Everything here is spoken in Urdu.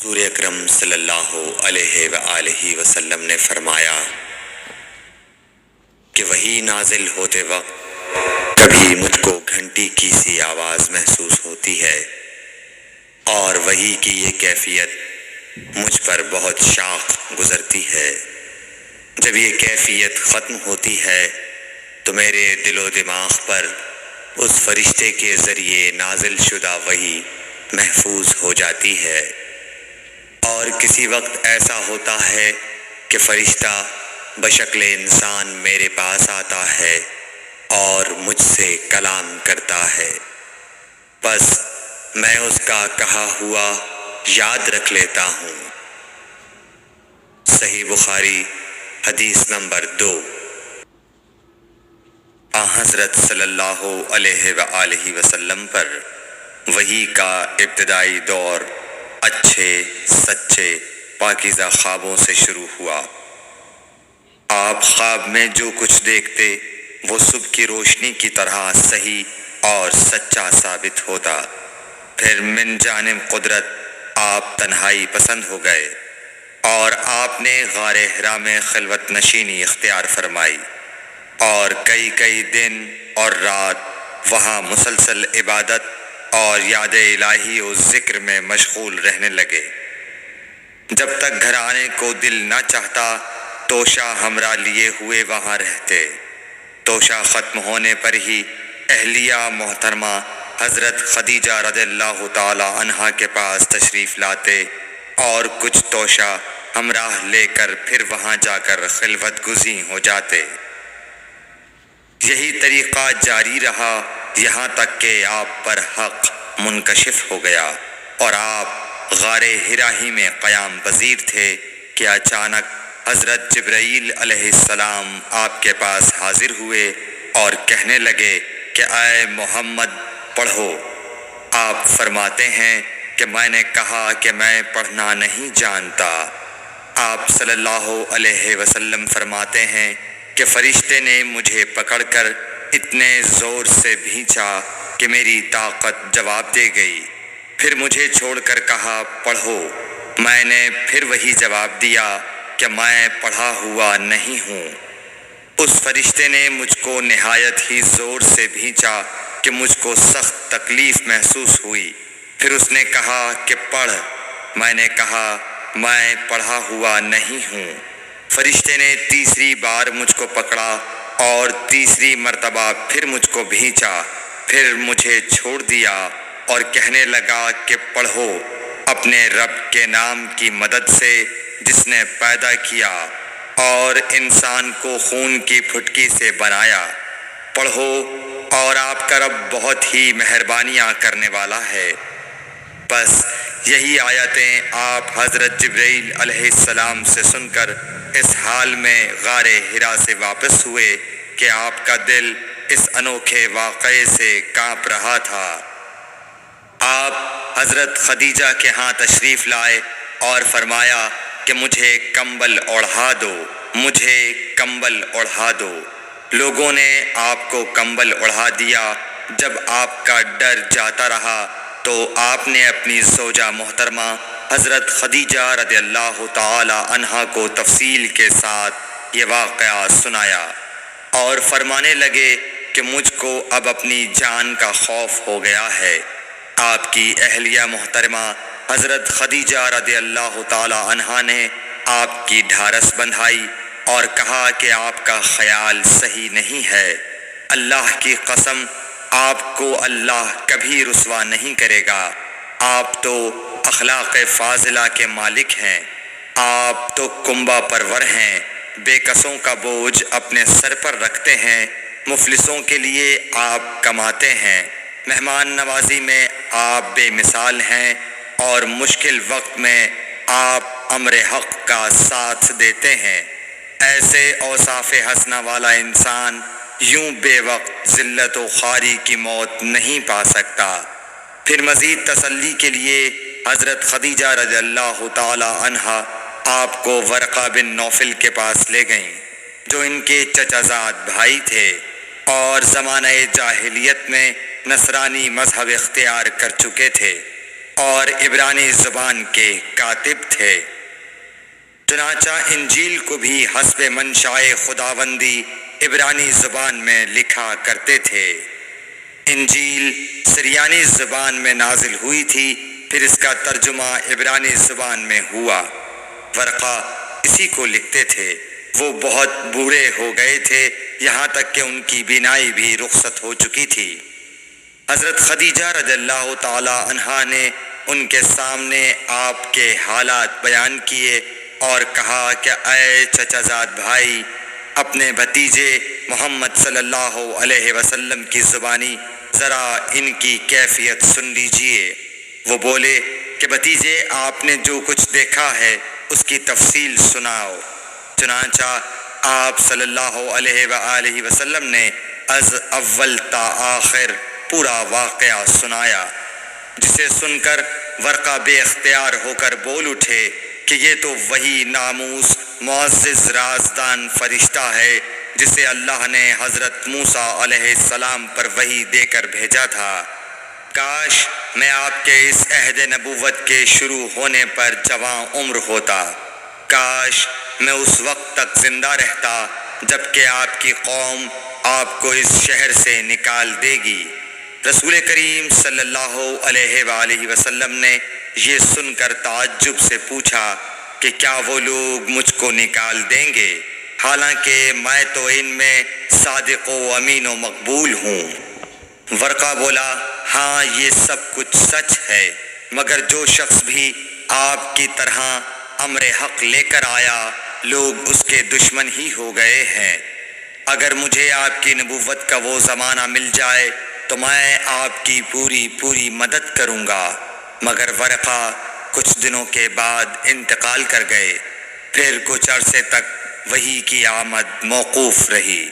حضور اکرم صلی اللہ علیہ وآلہ وسلم نے فرمایا کہ وحی نازل ہوتے وقت کبھی مجھ کو گھنٹی کی سی آواز محسوس ہوتی ہے، اور وحی کی یہ کیفیت مجھ پر بہت شاق گزرتی ہے۔ جب یہ کیفیت ختم ہوتی ہے تو میرے دل و دماغ پر اس فرشتے کے ذریعے نازل شدہ وحی محفوظ ہو جاتی ہے، اور کسی وقت ایسا ہوتا ہے کہ فرشتہ بشکل انسان میرے پاس آتا ہے اور مجھ سے کلام کرتا ہے، بس میں اس کا کہا ہوا یاد رکھ لیتا ہوں۔ صحیح بخاری حدیث نمبر 2۔ حضرت صلی اللہ علیہ وآلہ وسلم پر وحی کا ابتدائی دور اچھے سچے پاکیزہ خوابوں سے شروع ہوا۔ آپ خواب میں جو کچھ دیکھتے وہ صبح کی روشنی کی طرح صحیح اور سچا ثابت ہوتا۔ پھر من جانب قدرت آپ تنہائی پسند ہو گئے اور آپ نے غار حرا میں خلوت نشینی اختیار فرمائی، اور کئی دن اور رات وہاں مسلسل عبادت اور یاد الہی و ذکر میں مشغول رہنے لگے۔ جب تک گھر آنے کو دل نہ چاہتا توشہ ہمراہ لیے ہوئے وہاں رہتے۔ توشہ ختم ہونے پر ہی اہلیہ محترمہ حضرت خدیجہ رضی اللہ تعالی عنہا کے پاس تشریف لاتے اور کچھ توشہ ہمراہ لے کر پھر وہاں جا کر خلوت گزیں ہو جاتے۔ یہی طریقہ جاری رہا یہاں تک کہ آپ پر حق منکشف ہو گیا اور آپ غار حرا ہی میں قیام پذیر تھے کہ اچانک حضرت جبرائیل علیہ السلام آپ کے پاس حاضر ہوئے اور کہنے لگے کہ اے محمد پڑھو۔ آپ فرماتے ہیں کہ میں نے کہا کہ میں پڑھنا نہیں جانتا۔ آپ صلی اللہ علیہ وسلم فرماتے ہیں کہ فرشتے نے مجھے پکڑ کر اتنے زور سے بھینچا کہ میری طاقت جواب دے گئی، پھر مجھے چھوڑ کر کہا پڑھو۔ میں نے پھر وہی جواب دیا کہ میں پڑھا ہوا نہیں ہوں۔ اس فرشتے نے مجھ کو نہایت ہی زور سے بھینچا کہ مجھ کو سخت تکلیف محسوس ہوئی، پھر اس نے کہا کہ پڑھ۔ میں نے کہا میں پڑھا ہوا نہیں ہوں۔ فرشتے نے تیسری بار مجھ کو پکڑا اور تیسری مرتبہ پھر مجھ کو بھینچا، پھر مجھے چھوڑ دیا اور کہنے لگا کہ پڑھو اپنے رب کے نام کی مدد سے جس نے پیدا کیا اور انسان کو خون کی پھٹکی سے بنایا۔ پڑھو اور آپ کا رب بہت ہی مہربانیاں کرنے والا ہے۔ بس یہی آیتیں آپ حضرت جبرائیل علیہ السلام سے سن کر اس حال میں غار حرا سے واپس ہوئے کہ آپ کا دل اس انوکھے واقعے سے کانپ رہا تھا۔ آپ حضرت خدیجہ کے ہاں تشریف لائے اور فرمایا کہ مجھے کمبل اوڑھا دو، مجھے کمبل اوڑھا دو۔ لوگوں نے آپ کو کمبل اوڑھا دیا۔ جب آپ کا ڈر جاتا رہا تو آپ نے اپنی زوجہ محترمہ حضرت خدیجہ رضی اللہ تعالی عنہا کو تفصیل کے ساتھ یہ واقعہ سنایا اور فرمانے لگے کہ مجھ کو اب اپنی جان کا خوف ہو گیا ہے۔ آپ کی اہلیہ محترمہ حضرت خدیجہ رضی اللہ تعالی عنہا نے آپ کی ڈھارس بندھائی اور کہا کہ آپ کا خیال صحیح نہیں ہے۔ اللہ کی قسم آپ کو اللہ کبھی رسوا نہیں کرے گا۔ آپ تو اخلاق فاضلہ کے مالک ہیں، آپ تو کنبہ پرور ہیں، بے کسوں کا بوجھ اپنے سر پر رکھتے ہیں، مفلسوں کے لیے آپ کماتے ہیں، مہمان نوازی میں آپ بے مثال ہیں، اور مشکل وقت میں آپ امر حق کا ساتھ دیتے ہیں۔ ایسے اوصاف حسنہ والا انسان یوں بے وقت ذلت و خواری کی موت نہیں پا سکتا۔ پھر مزید تسلی کے لیے حضرت خدیجہ رضی اللہ تعالی عنہا آپ کو ورقہ بن نوفل کے پاس لے گئیں، جو ان کے چچا زاد بھائی تھے اور زمانہ جاہلیت میں نصرانی مذہب اختیار کر چکے تھے۔ اور عبرانی زبان کے کاتب تھے۔ چنانچہ انجیل کو بھی حسب منشائے خداوندی عبرانی زبان میں لکھا کرتے تھے۔ انجیل سریانی زبان میں نازل ہوئی تھی، پھر اس کا ترجمہ عبرانی زبان میں ہوا۔ ورقہ اسی کو لکھتے تھے۔ وہ بہت بوڑھے ہو گئے تھے، یہاں تک کہ ان کی بینائی بھی رخصت ہو چکی تھی۔ حضرت خدیجہ رضی اللہ تعالی عنہا نے ان کے سامنے آپ کے حالات بیان کیے اور کہا کہ اے چچا زاد بھائی، اپنے بھتیجے محمد صلی اللہ علیہ وسلم کی زبانی ذرا ان کی کیفیت سن لیجئے۔ وہ بولے کہ بھتیجے، آپ نے جو کچھ دیکھا ہے اس کی تفصیل سناؤ۔ چنانچہ آپ صلی اللہ علیہ وآلہ وسلم نے از اول تا آخر پورا واقعہ سنایا، جسے سن کر ورقہ بے اختیار ہو کر بول اٹھے کہ یہ تو وہی ناموس معزز رازدان فرشتہ ہے جسے اللہ نے حضرت موسیٰ علیہ السلام پر وحی دے کر بھیجا تھا۔ کاش میں آپ کے اس عہد نبوت کے شروع ہونے پر جوان عمر ہوتا، کاش میں اس وقت تک زندہ رہتا جب کہ آپ کی قوم آپ کو اس شہر سے نکال دے گی۔ رسول کریم صلی اللہ علیہ وآلہ وسلم نے یہ سن کر تعجب سے پوچھا کہ کیا وہ لوگ مجھ کو نکال دیں گے، حالانکہ میں تو ان میں صادق و امین و مقبول ہوں۔ ورقہ بولا، ہاں یہ سب کچھ سچ ہے، مگر جو شخص بھی آپ کی طرح امر حق لے کر آیا لوگ اس کے دشمن ہی ہو گئے ہیں۔ اگر مجھے آپ کی نبوت کا وہ زمانہ مل جائے تو میں آپ کی پوری مدد کروں گا۔ مگر ورقہ کچھ دنوں کے بعد انتقال کر گئے، پھر کچھ عرصے تک وحی کی آمد موقوف رہی۔